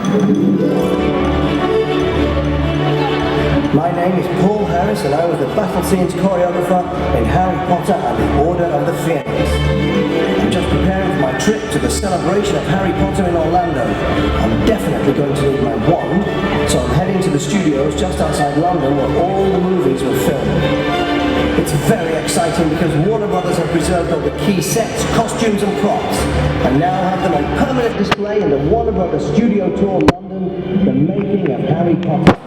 My name is Paul Harris and I was the battle scenes choreographer in Harry Potter and the Order of the Phoenix. I'm just preparing for my trip to the celebration of Harry Potter in Orlando. I'm definitely going to need my wand, so I'm heading to the studios just outside London where all the movies were filmed. It's very exciting because Warner Brothers have preserved all the key sets, costumes and props, and now have them on permanent display in the Warner Brothers Studio Tour London, the making of Harry Potter.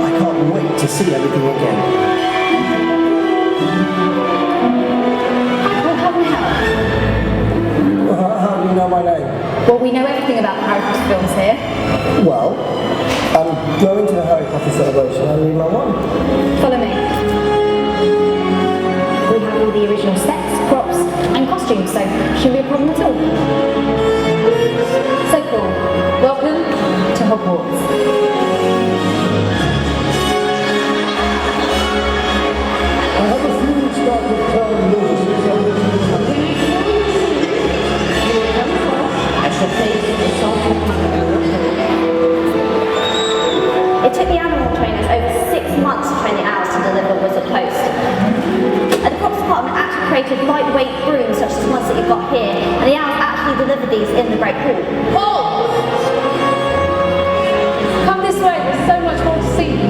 I can't wait to see everything again. Well, how can we help? How do you know my name? Well, we know everything about the Harry Potter films here. Well, I'm going to the Harry Potter celebration. I need my wand. Follow me. We have all the original sets, props, and costumes, so shouldn't be a problem at all. So cool. Welcome to Hogwarts. I have a few start with telling news. It took the animal trainers over 6 months to train the owls to deliver Wizard Post. And the props department actually created lightweight brooms such as the ones that you've got here, and the owls actually delivered these in the Great Hall. Paul! Come this way, there's so much more to see.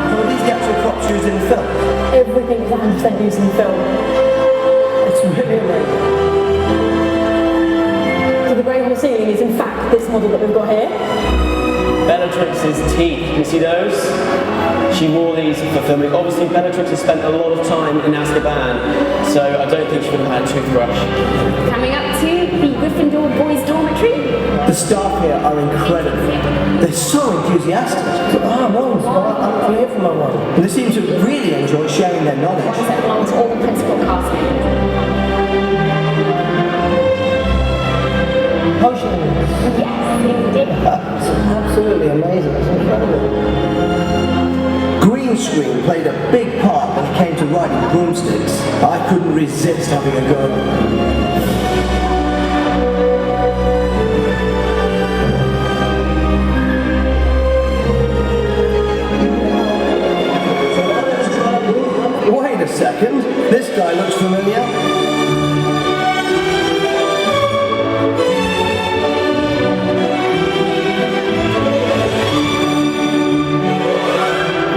So are these the actual props used in the film? Everything is 100% used in film. It's really amazing. So the Great Hall ceiling is in fact this model that we've got here. Bellatrix's teeth, can you see those? She wore these for filming. Obviously, Bellatrix has spent a lot of time in Azkaban, so I don't think she would have had a toothbrush. Coming up to the Gryffindor boys' dormitory. The staff here are incredible. They're so enthusiastic. Wands. Well, I'm here for my wand. And they seem to really enjoy sharing their knowledge. That belongs to all the principal cast members. Potions. Yes, indeed. That's absolutely amazing. It's incredible. Green screen played a big part when it came to riding broomsticks. I couldn't resist having a go. Wait a second, this guy looks familiar.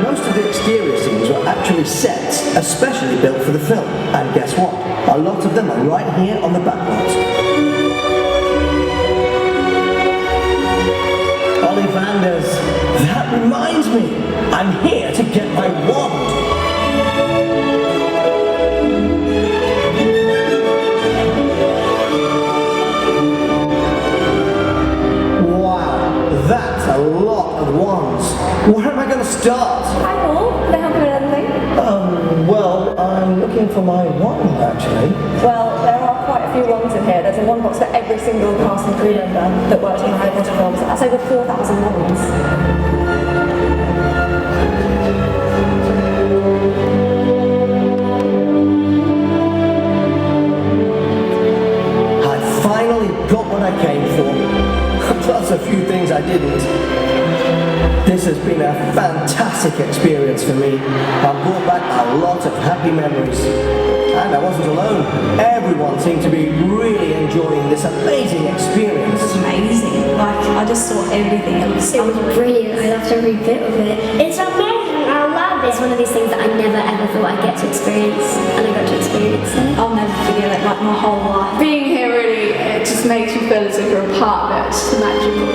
Most of the exterior scenes were actually sets, especially built for the film. And guess what? A lot of them are right here on the back lot. Ollivanders, that reminds me, I'm here to get my wand. Wow, that's a lot of wands. Where am I going to start? Hi Paul, can I help you with anything? Well, I'm looking for my wand, actually. Well, there are quite a few wands in here. There's a wand box for every single cast and crew member that worked on the Harry Potter films. That's over 4,000 wands. I finally got what I came for, plus a few things I didn't. This has been a fantastic experience for me. I've brought back a lot of happy memories. And I wasn't alone. Everyone seemed to be really enjoying this amazing experience. It was amazing. Like, I just saw everything. It was Brilliant. I loved every bit of it. It's amazing. I love it. It's one of these things that I never ever thought I'd get to experience, and I got to experience it. I'll never forget it, like my whole life. Being here really, it just makes you feel as if you're a part of it. It's just magical.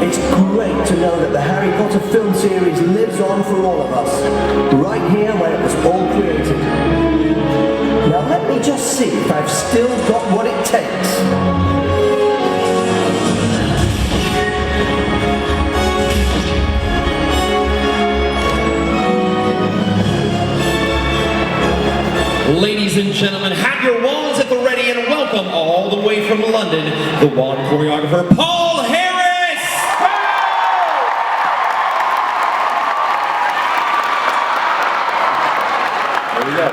It's great to know that the Harry Potter film series lives on for all of us, right here where it was all created. Now let me just see if I've still got what it takes. Ladies and gentlemen, have your wands at the ready and welcome all the way from London, the wand choreographer, Paul Harris! There we go.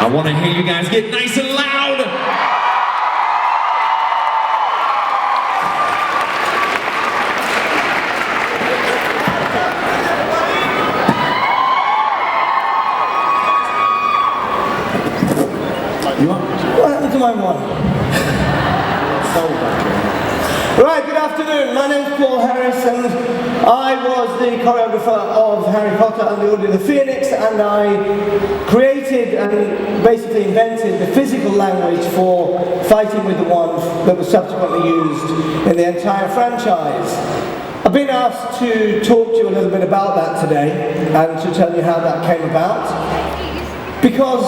I want to hear you guys get nice and loud. What happened to my one? Right, good afternoon. My name's Paul Harris and I was the choreographer of Harry Potter and the Order of the Phoenix, and I created and basically invented the physical language for fighting with the wand that was subsequently used in the entire franchise. I've been asked to talk to you a little bit about that today and to tell you how that came about, because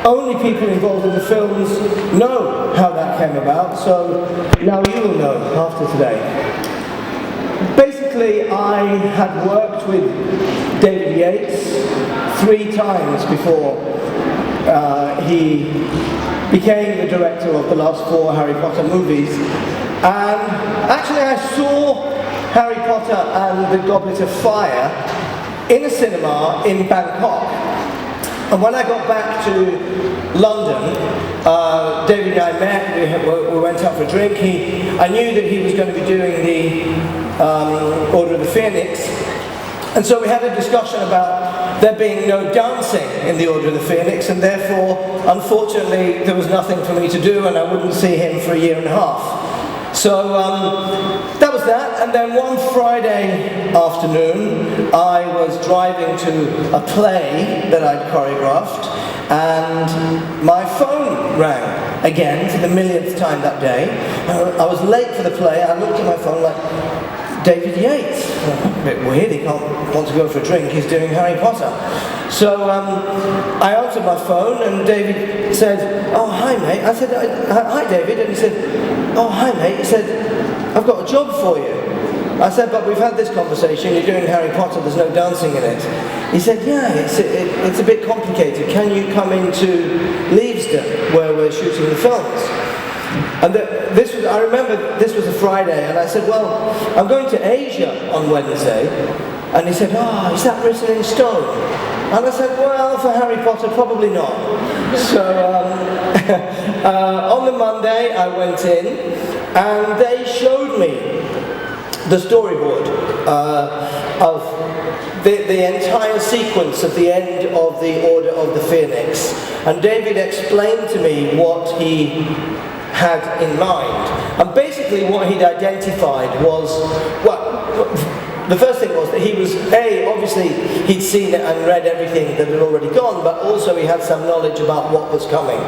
only people involved in the films know how that came about, so now you will know after today. Basically, I had worked with David Yates 3 times before he became the director of the last 4 Harry Potter movies, and actually I saw Harry Potter and the Goblet of Fire in a cinema in Bangkok. And when I got back to London, David and I met, we went out for a drink. I knew that he was going to be doing the Order of the Phoenix, and so we had a discussion about there being no dancing in the Order of the Phoenix, and therefore, unfortunately, there was nothing for me to do, and I wouldn't see him for a year and a half. So that was that, and then one Friday afternoon I was driving to a play that I'd choreographed, and my phone rang again for the millionth time that day. I was late for the play. I looked at my phone like, David Yates. A bit weird, he can't want to go for a drink, he's doing Harry Potter. So I answered my phone and David said, oh hi mate. I said, hi David, and he said, oh hi mate. He said, I've got a job for you. I said, but we've had this conversation, you're doing Harry Potter, there's no dancing in it. He said, yeah, it's a bit complicated, can you come into Leavesden where we're shooting the films? And I remember this was a Friday, and I said, well, I'm going to Asia on Wednesday. And he said, oh, is that written in stone? And I said, well, for Harry Potter, probably not. So on the Monday, I went in, and they showed me the storyboard of the entire sequence at the end of the Order of the Phoenix. And David explained to me what he had in mind. And basically what he'd identified was, well, the first thing was that he was, obviously he'd seen it and read everything that had already gone, but also he had some knowledge about what was coming.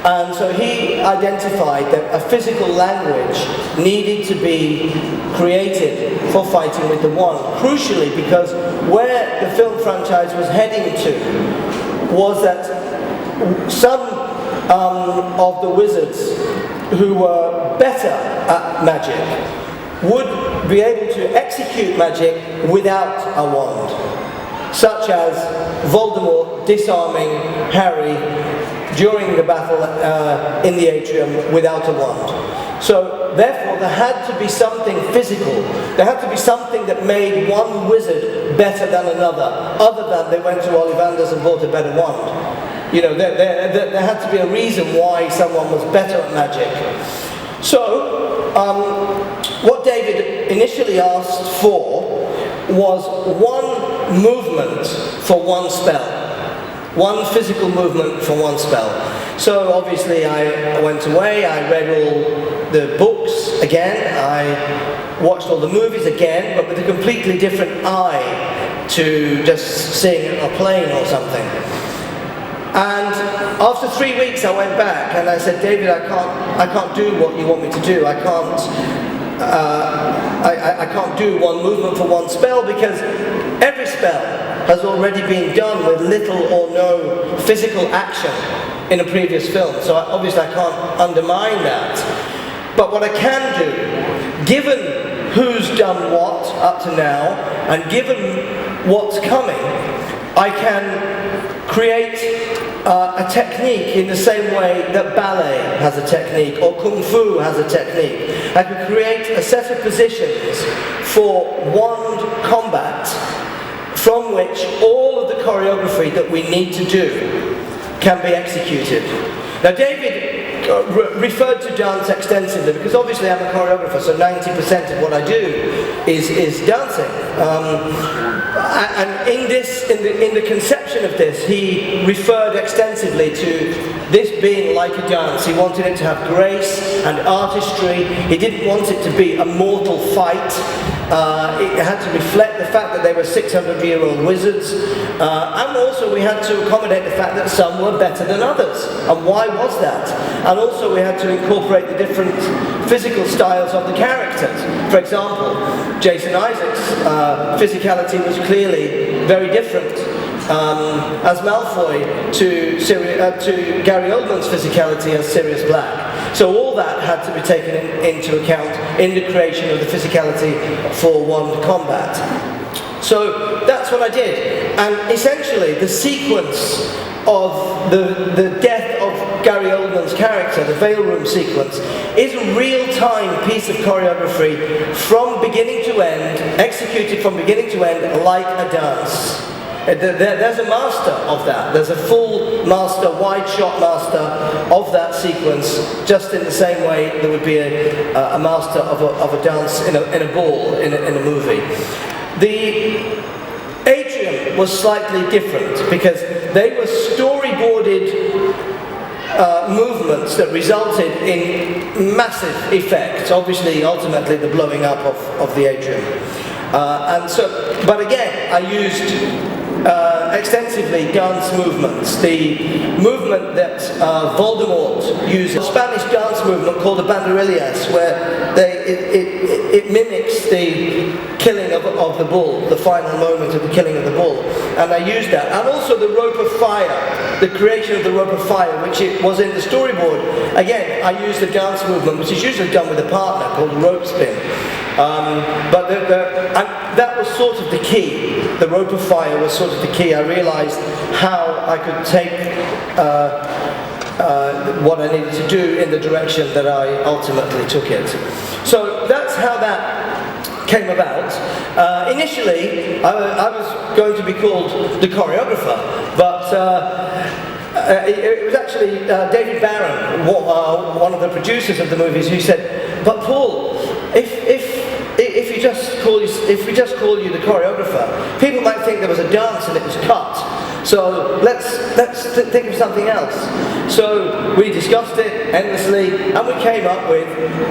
And so he identified that a physical language needed to be created for fighting with the wand, crucially because where the film franchise was heading to was that some of the wizards who were better at magic would be able to execute magic without a wand, such as Voldemort disarming Harry during the battle in the atrium without a wand. So therefore there had to be something physical, there had to be something that made one wizard better than another, other than they went to Ollivanders and bought a better wand. You know, there had to be a reason why someone was better at magic. So, what David initially asked for was one movement for one spell. One physical movement for one spell. So obviously I went away, I read all the books again, I watched all the movies again, but with a completely different eye to just seeing a plane or something. And after 3 weeks I went back and I said, David, I can't do what you want me to do. I can't do one movement for one spell because every spell has already been done with little or no physical action in a previous film. So obviously I can't undermine that. But what I can do, given who's done what up to now and given what's coming, I can create a technique in the same way that ballet has a technique or kung fu has a technique. I can create a set of positions for wand combat from which all of the choreography that we need to do can be executed. Now David referred to dance extensively because obviously I'm a choreographer, so 90% of what I do is dancing. And in the conception of this, he referred extensively to this being like a dance. He wanted it to have grace and artistry. He didn't want it to be a mortal fight. It had to reflect the fact that they were 600-year-old wizards, and also we had to accommodate the fact that some were better than others. And why was that? And also we had to incorporate the different physical styles of the characters. For example, Jason Isaacs' physicality was clearly very different as Malfoy to Gary Oldman's physicality as Sirius Black. So all that had to be taken into account in the creation of the physicality for wand combat. So that's what I did. And essentially the sequence of the death of Gary Oldman's character, the Veil Room sequence, is a real-time piece of choreography from beginning to end, executed from beginning to end like a dance. There's a master of that. There's a full master, wide shot master of that sequence, just in the same way there would be a master of a dance in a ball, in a movie. The atrium was slightly different because they were storyboarded movements that resulted in massive effects. Obviously, ultimately, the blowing up of the atrium. But again, I used extensively dance movements. The movement that Voldemort used, a Spanish dance movement called the banderillas, where it mimics the killing of the bull, the final moment of the killing of the bull. And I used that. And also the rope of fire, the creation of the rope of fire, which it was in the storyboard. Again, I used the dance movement, which is usually done with a partner, called the rope spin. But that was sort of the key. The rope of fire was sort of the key. I realized how I could take what I needed to do in the direction that I ultimately took it. So that's how that came about. Initially, I was going to be called the choreographer, but it was actually David Barron, one of the producers of the movies, who said, "But Paul, if we just call you the choreographer, people might think there was a dance and it was cut. So let's think of something else." So we discussed it endlessly, and we came up with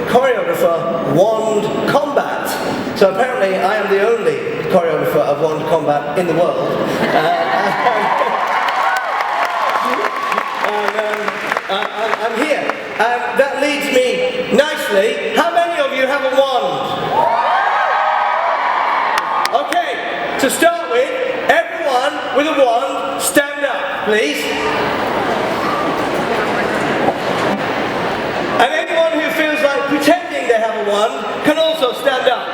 choreographer wand combat. So apparently, I am the only choreographer of wand combat in the world. I'm here, and that leads me nicely. How many of you have a wand? Okay, to start with, everyone with a wand, stand up, please. And anyone who feels like pretending they have a wand can also stand up.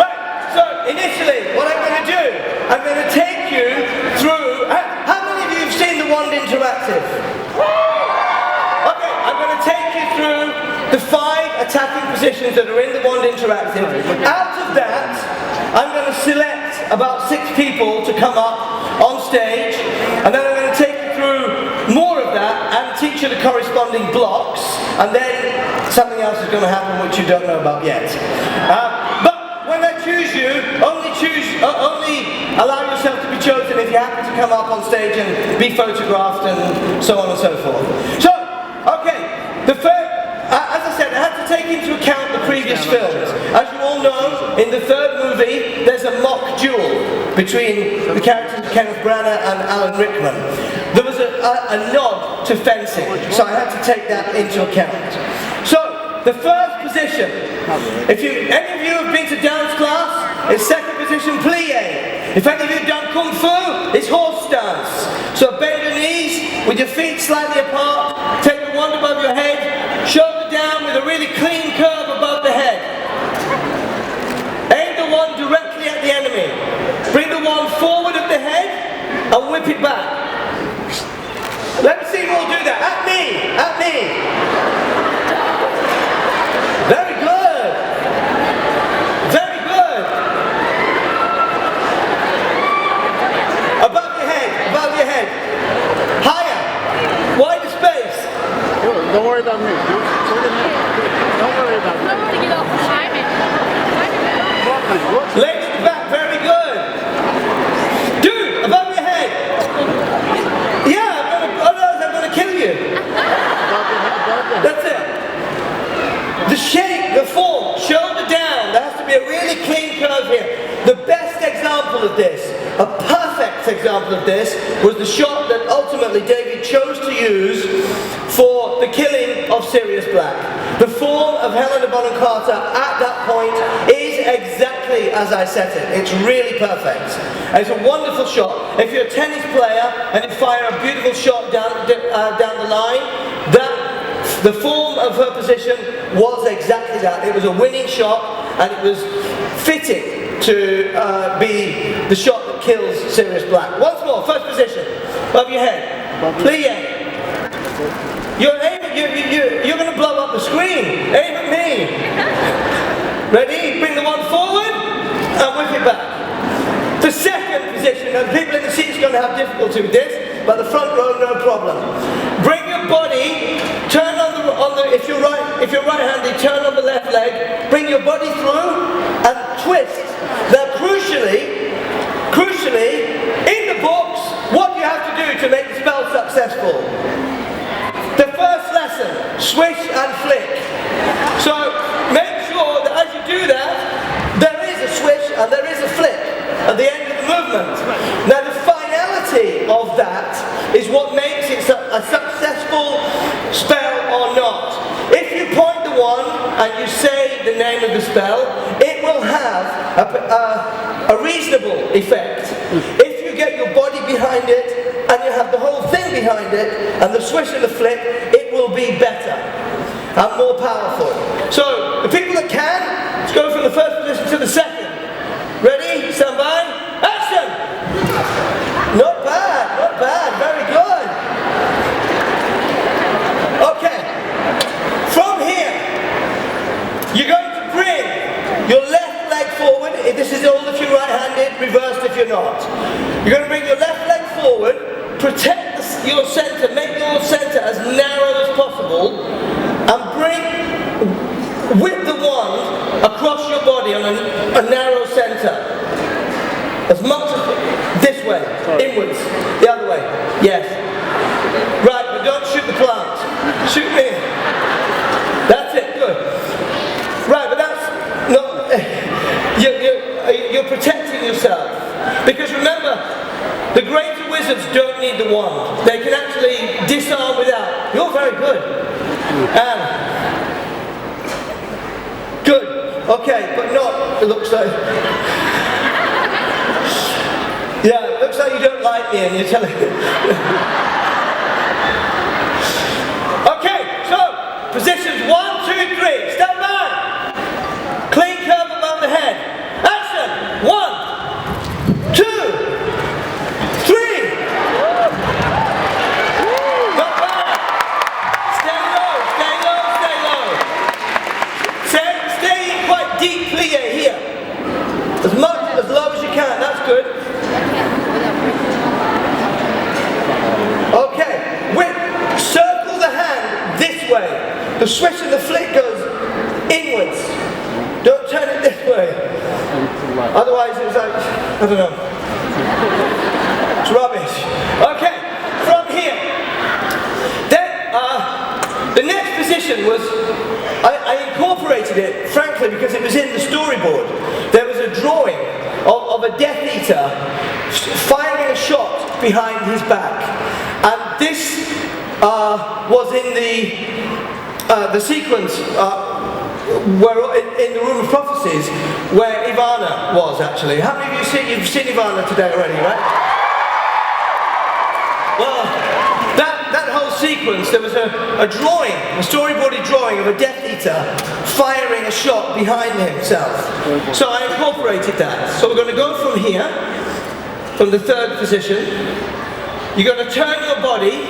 Right, so initially, what I'm going to do, I'm going to take you through. How many of you have seen the Wand Interactive? Okay, I'm going to take you through the 5 attacking positions that are in the Wand Interactive. Out of that, I'm going to select about 6 people to come up on stage, and then I'm going to take you through more of that and teach you the corresponding blocks, and then something else is going to happen which you don't know about yet. But when I choose you, only allow yourself to be chosen if you happen to come up on stage and be photographed and so on and so forth. So, okay, the first, as I said, I had to take into account the previous films. As you all know, in the 3rd movie, there's a mock duel between the characters of Kenneth Branagh and Alan Rickman. There was a nod to fencing, so I had to take that into account. So, the first position, if any of you have been to dance class, is second position plie. If any of you have done kung fu, it's horse dance. So bend your knees with your feet slightly apart, take the wand above your head, shoulder down with a really clean curve above the head. Aim the wand directly at the enemy. Bring the wand forward of the head and whip it back. Let me see who will do that. At me, at me. Very good. Very good. Above your head, above your head. Don't worry about me. Don't worry about me. Legs at the back, very good. Dude, above your head. Yeah, otherwise I'm going to kill you. That's it. The shape, the form, shoulder down. There has to be a really clean curve here. The best example of this, a perfect example of this, was the shot that ultimately David chose to use for the killing of Sirius Black. The form of Helena Bonham Carter at that point is exactly as I set it. It's really perfect. And it's a wonderful shot. If you're a tennis player and you fire a beautiful shot down the line, the form of her position was exactly that. It was a winning shot, and it was fitting to be the shot that kills Sirius Black. Once more, first position, above your head. Plie. You're going to blow up the screen. Aim at me. Ready? Bring the one forward and whip it back. The second position, and people in the seat are going to have difficulty with this, but the front row, no problem. Bring your body, turn on the if you're right-handed, turn on the left leg, bring your body through and twist. Now crucially, in the books, what do you have to do to make the spell successful? The first lesson, swish and flick. So make sure that as you do that, there is a swish and there is a flick at the end of the movement. Now the finality of that is what makes it a successful spell or not. If you point the wand and you say the name of the spell, it will have a reasonable effect. If you get your body behind it and you have the whole thing behind it and the swish and the flick, it will be better and more powerful. So the people that can, let's go from the first position to the second. Ready? Stand by. Action! Not bad, very good. Okay, from here, you're going to bring your left leg forward. This is all if you're right-handed, reversed if you're not. You're going to bring your left leg forward, protect your center, make your center as narrow as possible, and whip the wand across your body on a narrow center. As much as this way, inwards, the other way, yes. Right, but don't shoot the plant. Shoot me. That's it, good. Right, but that's not, you're protecting yourself. Because remember, the greater wizards don't need the wand. They can actually disarm without. You're very good. Good. Okay, but not, it looks like. Yeah, it looks like you don't like me and you're telling me. Okay, so, positions 1, 2, 3. Stand by. Clean curve above the head. Action. 1, 2, 3. Not bad. Stay low. Stay quite deeply here. As low as you can. That's good. Okay, circle the hand this way. The swish and the flick goes inwards. Don't turn it this way. Otherwise it's like, I don't know. It's rubbish. Okay, from here. Then, the next position was, I incorporated it, frankly, because it was in the storyboard. There was a drawing of a Death Eater firing a shot behind his back. And this was in the sequence where in the Room of Prophecies where Ivana was actually. How many of you've seen Ivana today already, right? Well, that whole sequence, there was a drawing, a storyboarded drawing of a Death Eater firing a shot behind himself. So I incorporated that. So we're going to go from here, from the third position. You're going to turn your body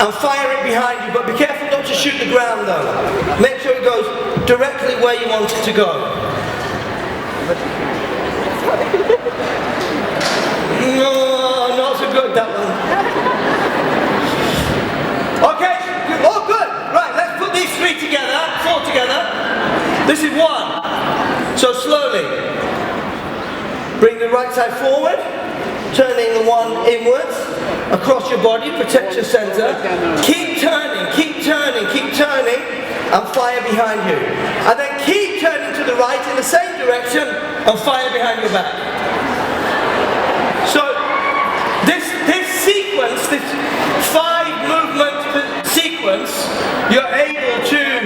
and fire it behind you, but be careful not to shoot the ground though. Make sure it goes directly where you want it to go. No, not so good, that one. Okay, right side forward, turning the one inwards, across your body, protect your center. Keep turning, keep turning, keep turning, and fire behind you. And then keep turning to the right in the same direction, and fire behind your back. So, this sequence, this 5 movement sequence, you're able to,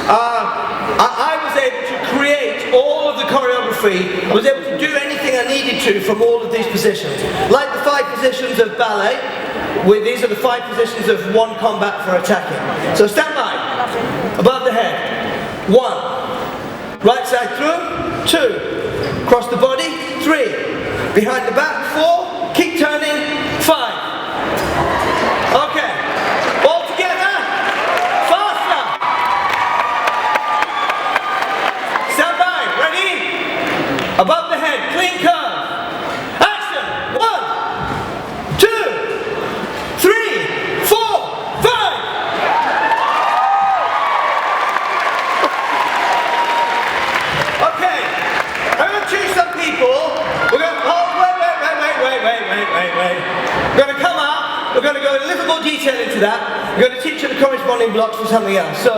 I was able to create all of the choreography. I was able to do anything I needed to from all of these positions. Like the 5 positions of ballet, these are the 5 positions of one combat for attacking. So stand by, above the head, 1, right side through, 2, cross the body, 3, behind the back, 4, keep turning, 5. Okay, all together, faster. Stand by, ready? Above the head, clean curve. Action, 1, 2, 3, 4, 5. Okay, I'm going to choose some people. We're going to, wait. We're going to come up, we're going to go in a little more detail into that. We're going to teach you the corresponding blocks for something else. So,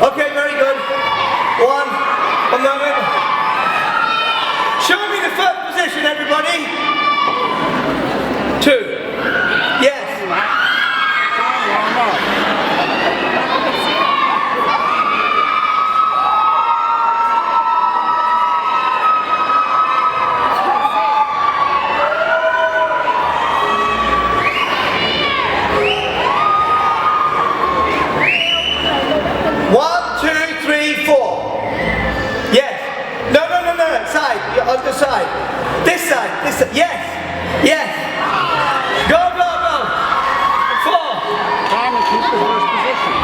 okay, very good. One moment. Show me the first position, everybody. 2. Yes. Other side. This side. This side. Yes. Yes. Go. 4. Trying to keep the first position.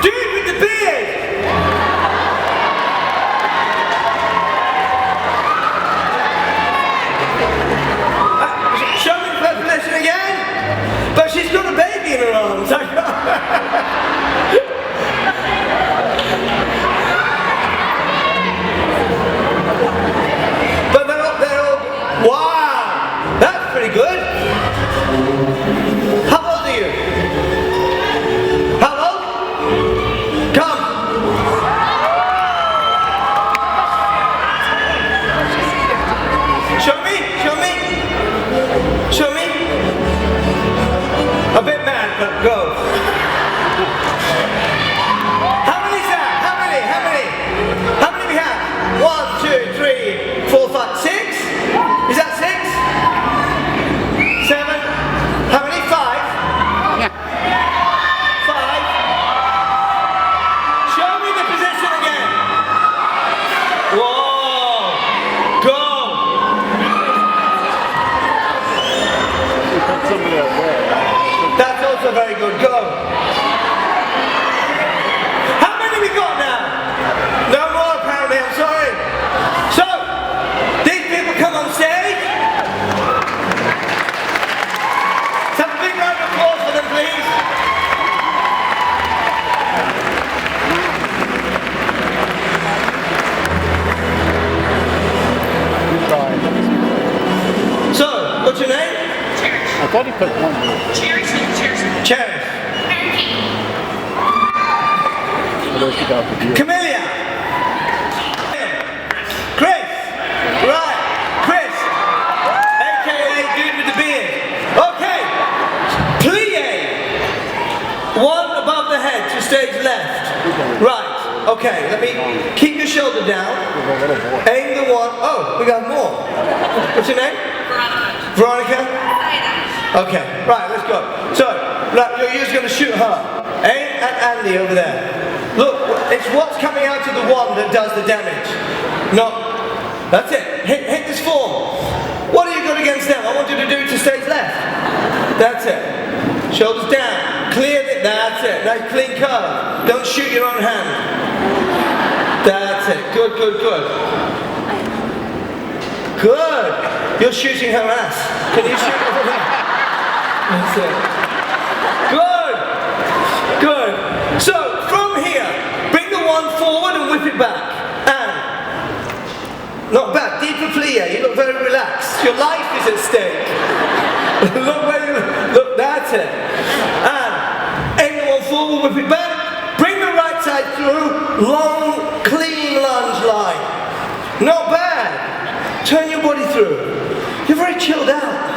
Dude with the beard. Show me the first position again. But she's got a baby in her arms. Wow, that's pretty good. How old are you? How old? Come. Show me. A bit mad, but go. How many is that? How many we have? 1, 2, 3, 4, 5, 6? Is that 6? 7? How many? 5? 5? Show me the position again. Whoa! Go! Put somebody up there. That's also very good. Go! How many we got now? No more apparently, I'm sorry. So, these people come on stage. Let's have a big round of applause for them, please. Good try. So, what's your name? I thought he put one here. Cherish. What else you got for you? Camellia. Chris. Right. Chris. AKA dude with the beard. Okay. Plie. One above the head to stage left. Right. Okay. Let me keep your shoulder down. Aim the one. Oh, we got more. What's your name? Veronica. Okay, right, let's go. So, right, you're just going to shoot her. Aim at Andy over there. Look, it's what's coming out of the one that does the damage. No, that's it. Hit this form. What have you got against them? I want you to do to stage left. That's it. Shoulders down. Clear it. That's it. Nice clean curve. Don't shoot your own hand. That's it. Good. Good. You're shooting her ass. Can you shoot her ass? That's it. Good. So, from here, bring the one forward and whip it back. look very relaxed. Your life is at stake. Look where you look, that's it. And aim the one forward, whip it back. Bring the right side through. Long, clean lunge line. Not bad. Turn your body through. You're very chilled out.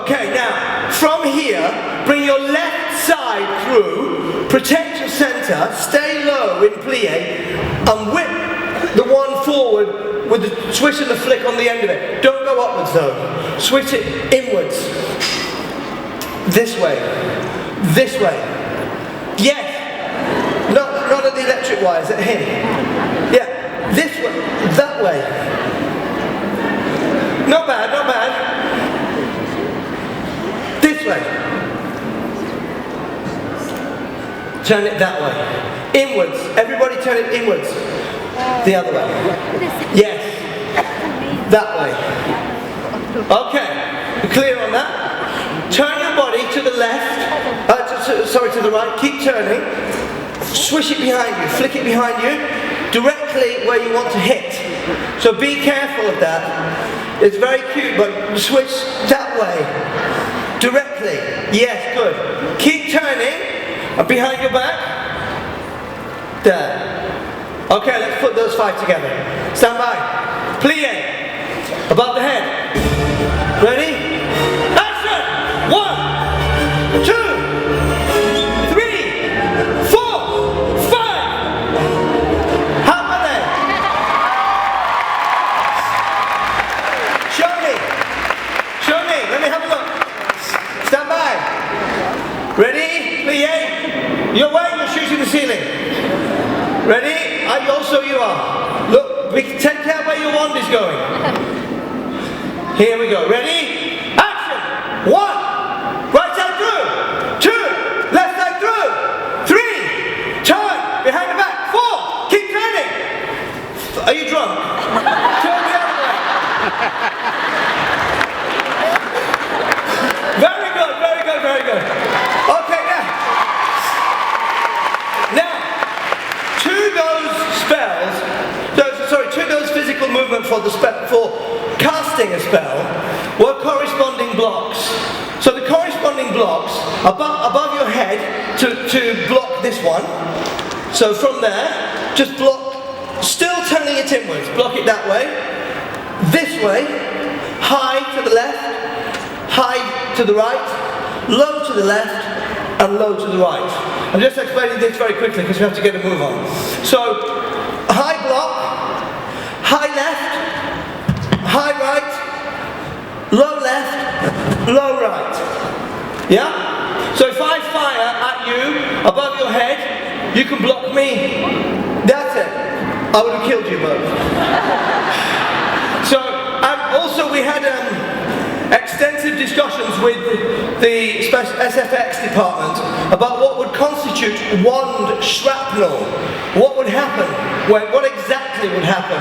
Okay, now, from here, bring your left side through, protect your center, stay low in plie, and whip the one forward with the swish and the flick on the end of it. Don't go upwards though. Switch it inwards. This way. This way. Yes. Not at the electric wires, at him. Yeah. This way. That way. Not bad, not bad. This way. Turn it that way. Inwards. Everybody turn it inwards. The other way. Yes. That way. Okay. You're clear on that? Turn your body to the left. Sorry, to the right. Keep turning. Swish it behind you. Flick it behind you. Directly where you want to hit. So be careful of that. It's very cute, but switch that way. Directly. Yes, good. Keep turning. And behind your back. There. Okay, let's put those 5 together. Stand by. Plie. Above the head. Ready? Action! 1, 2, 3, 4, 5. How are they? Show me. Show me. Let me have a look. Stand by. Ready? Plie. You're weighing your shoes in the ceiling. Ready? Also you are. Look, we can take care where your wand is going. Here we go. Ready? Action! 1. Right side through. 2. Left side through. 3. Turn. Behind the back. 4. Keep turning. Are you drunk? Turn the other way. Very good, very good, very good. Okay, now. To those physical movement for casting a spell were corresponding blocks. So the corresponding blocks above your head to block this one. So from there, just block, still turning it inwards, block it that way, this way, high to the left, high to the right, low to the left, and low to the right. I'm just explaining this very quickly because we have to get a move on. So, high block, high left, high right, low left, low right. Yeah? So if I fire at you above your head, you can block me. That's it. I would have killed you both. So, also we had extensive discussions with the special SFX department about what would constitute wand shrapnel. What would happen, what exactly would happen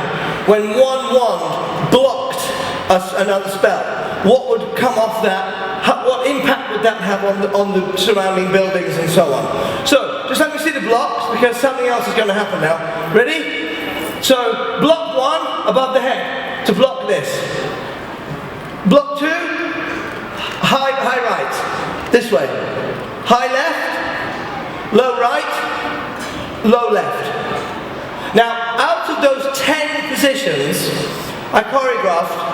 when one wand blocked another spell? What would come off that? What impact would that have on the surrounding buildings and so on? So, just let me see the blocks because something else is going to happen now. Ready? So, block 1 above the head to block this. Block 2, high right, this way. High left, low right, low left. Now, out of those 10 positions, I choreographed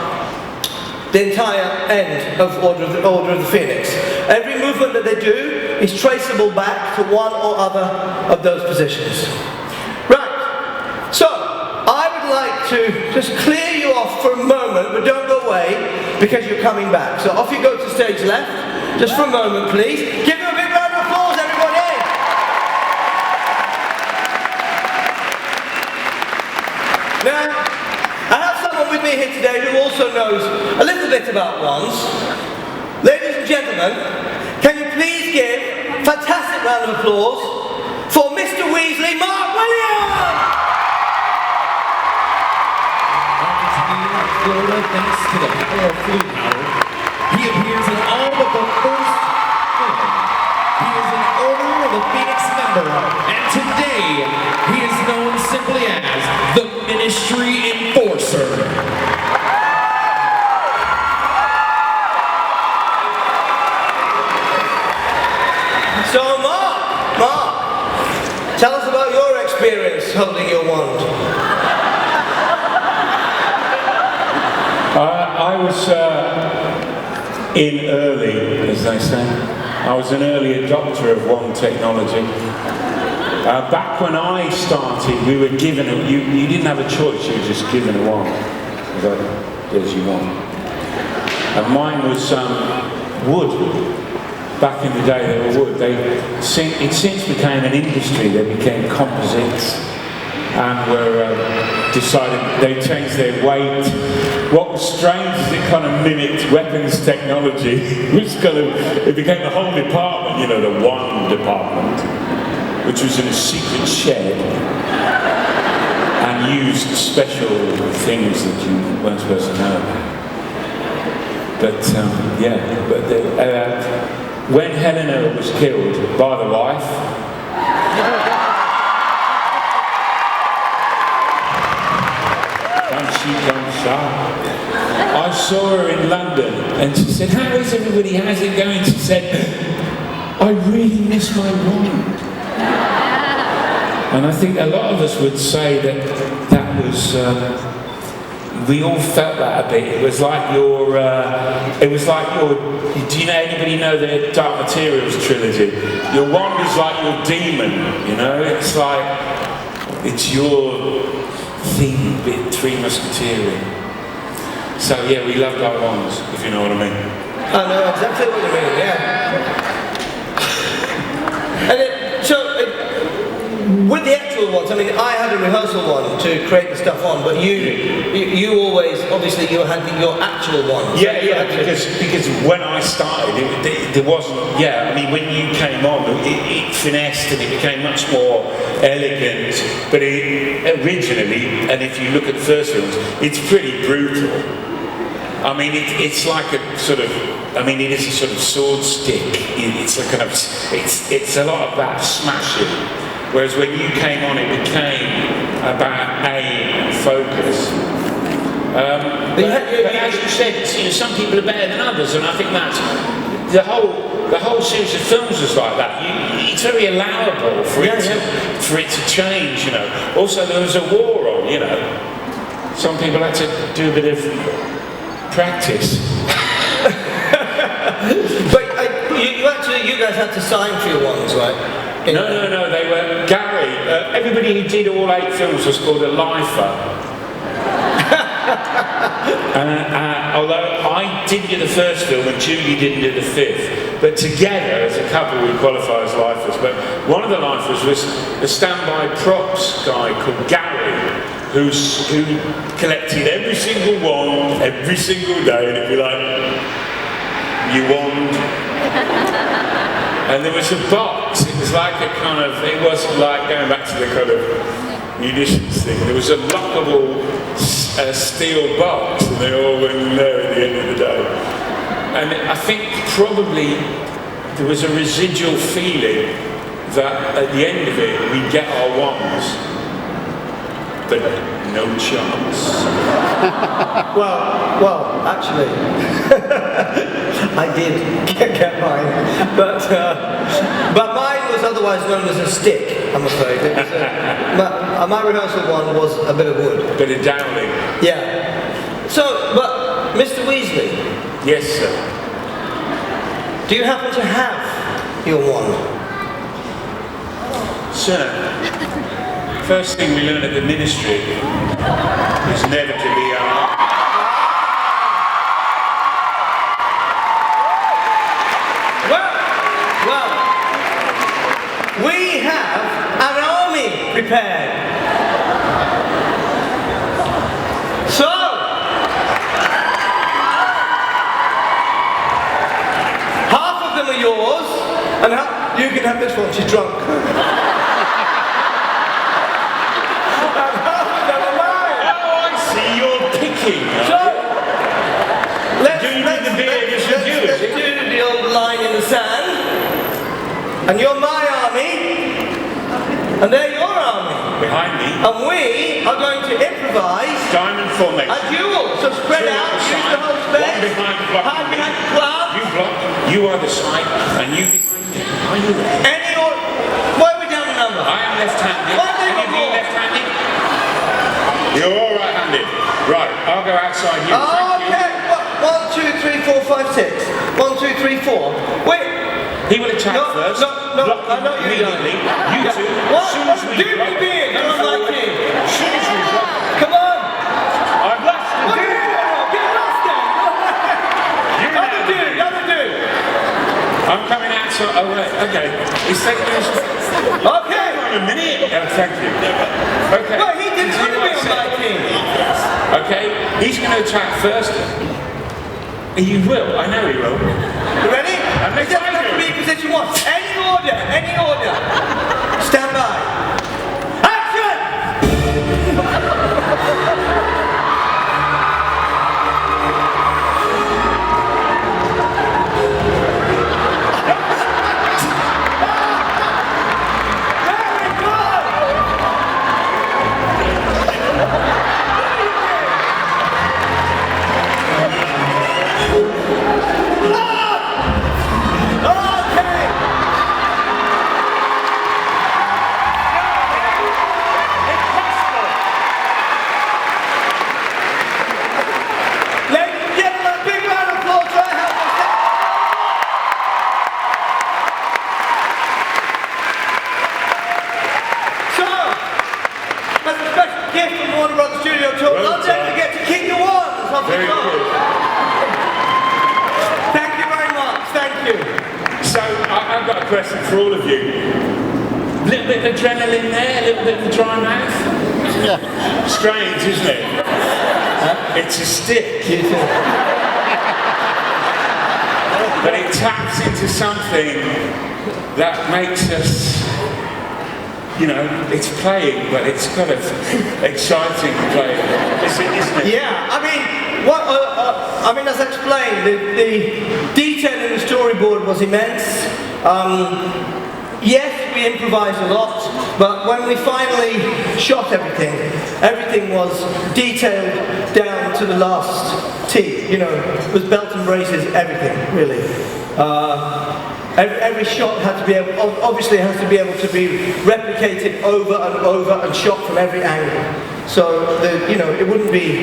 the entire end of Order of the Phoenix. Every movement that they do is traceable back to one or other of those positions. Right, so I would like to just clear you off for a moment, but don't go away because you're coming back. So off you go to stage left, just for a moment please. Give them a big round of applause, everybody! Now, I have someone with me here today who also knows a little bit about wands. Ladies and gentlemen, can you please give a fantastic round of applause for Mr. Weasley, Mark Williams! Florida, thanks to the power of Flute Power, he appears in all but the first film. He is an Order of the Phoenix member, and today he is known simply as the Ministry experience holding your wand? I was in early, as they say. I was an early adopter of wand technology. Back when I started, we were given, you didn't have a choice, you were just given a wand. As you want. And mine was wood. Back in the day they were wood. It since became an industry. They became composites and were decided they changed their weight. What was strange is it kind of mimicked weapons technology, which it became the whole department, you know, the wand department, which was in a secret shed and used special things that you weren't supposed to know about. But when Helena was killed by the wife, I saw her in London and she said, "How is everybody? How's it going?" She said, "I really miss my wand." And I think a lot of us would say that was, we all felt that a bit. It was like do you know, anybody know the Dark Materials trilogy? Your wand is like your demon, you know? It's like, it's your thing, bit Three Musketeers. So yeah, we loved our wands, if you know what I mean. I know exactly what you mean, yeah. With the actual ones, I mean, I had a rehearsal one to create the stuff on, but you always, obviously, you had your actual one. Yeah, because when I started, there wasn't. Yeah, I mean, when you came on, it finessed and it became much more elegant. But originally, and if you look at the first films, it's pretty brutal. I mean, it's like a sort of. I mean, it is a sort of sword stick. It's a kind of. It's a lot of that smashing. Whereas when you came on, it became about aim and focus. But as you said, you know, some people are better than others, and I think that's the whole series of films was like that. It's very allowable for it to change. You know. Also, there was a war on. You know, some people had to do a bit of practice. But you guys had to sign for your ones, right? No, they were Gary. Everybody who did all 8 films was called a lifer. Although I didn't do the first film and Julie didn't do the 5th, but together as a couple we qualify as lifers. But one of the lifers was a standby props guy called Gary, who collected every single wand every single day, and it'd be like, "You wand." And there was a box, it was like a kind of, it wasn't like going back to the kind of munitions thing. There was a lockable steel box and they all went in there at the end of the day. And I think probably there was a residual feeling that at the end of it we'd get our wands, but no chance. Well, actually, I did get mine, but mine was otherwise known as a stick, I'm afraid. It was my rehearsal one was a bit of wood. A bit of dowling. Yeah. So, but Mr. Weasley. Yes, sir. Do you happen to have your wand? Sir. First thing we learn at the ministry is never to be Well, we have an army prepared. So, half of them are yours, and you can have this one, she's drunk. So, let's do the old line in the sand. And you're my army, and they're your army. Behind me. And we are going to improvise diamond formation. A duel. So spread out, use the whole space. Hide behind the cloud. You block. You are the side, and you behind me. Are you there? Why are we down the number? I am left-handed. Why are they Right, I'll go outside you. Oh, okay. 1, 2, 3, 4, 5, 6. 1, 2, 3, 4. Wait. He will attack first. No, I know you immediately. You two, What? as soon as we Do drop. me being, I'm like him. As soon as we drop. Come on. I've lost the What are you dude. doing? Get lost then. Other dude. I'm coming out, so, oh right, okay. He's taking this. Okay. Hang on a minute. Oh, thank you. Okay. Well, he didn't want to be on my team. Okay, he's going to attack first. He will, I know he will. You ready? next It doesn't have to be position 1. Any order. Stand by. Action! I've got a question for all of you. A little bit of adrenaline there, a little bit of a dry mouth. Yeah. Strange, isn't it? It's a stick. But it taps into something that makes us, you know, it's playing, but it's kind of exciting playing, isn't it? Yeah, I mean, as I explained, the detail in the storyboard was immense. Yes, we improvised a lot, but when we finally shot everything was detailed down to the last T. You know, it was belt and braces, everything, really. Every shot had to be able, obviously has to be able to be replicated over and over and shot from every angle. So, you know, it wouldn't be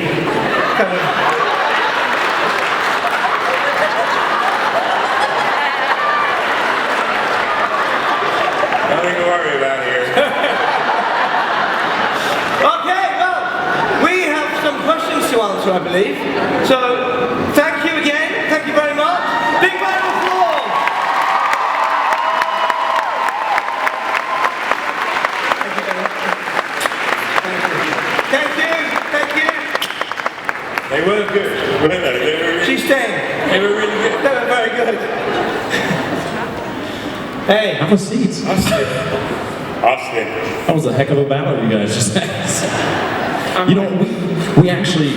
kind of... Nothing to worry about here. Okay, well, we have some questions to answer, I believe. So, thank you again. Thank you very much. Big round of applause. Thank you. They were good, weren't they? She's staying. They were really good. They were very good. Hey. Have a seat. Austin. That was a heck of a battle you guys just had. You know, we actually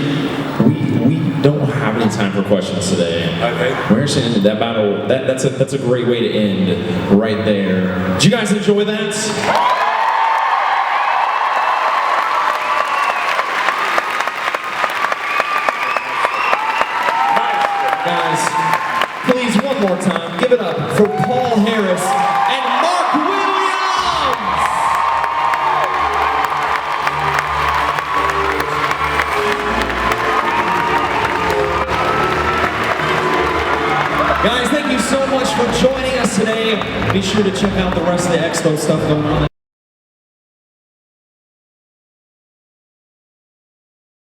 don't have any time for questions today. Okay. We're actually ended that battle. That's a great way to end right there. Did you guys enjoy that? Please, one more time, give it up for Paul Harris and Mark Williams! Guys, thank you so much for joining us today. Be sure to check out the rest of the expo stuff going on.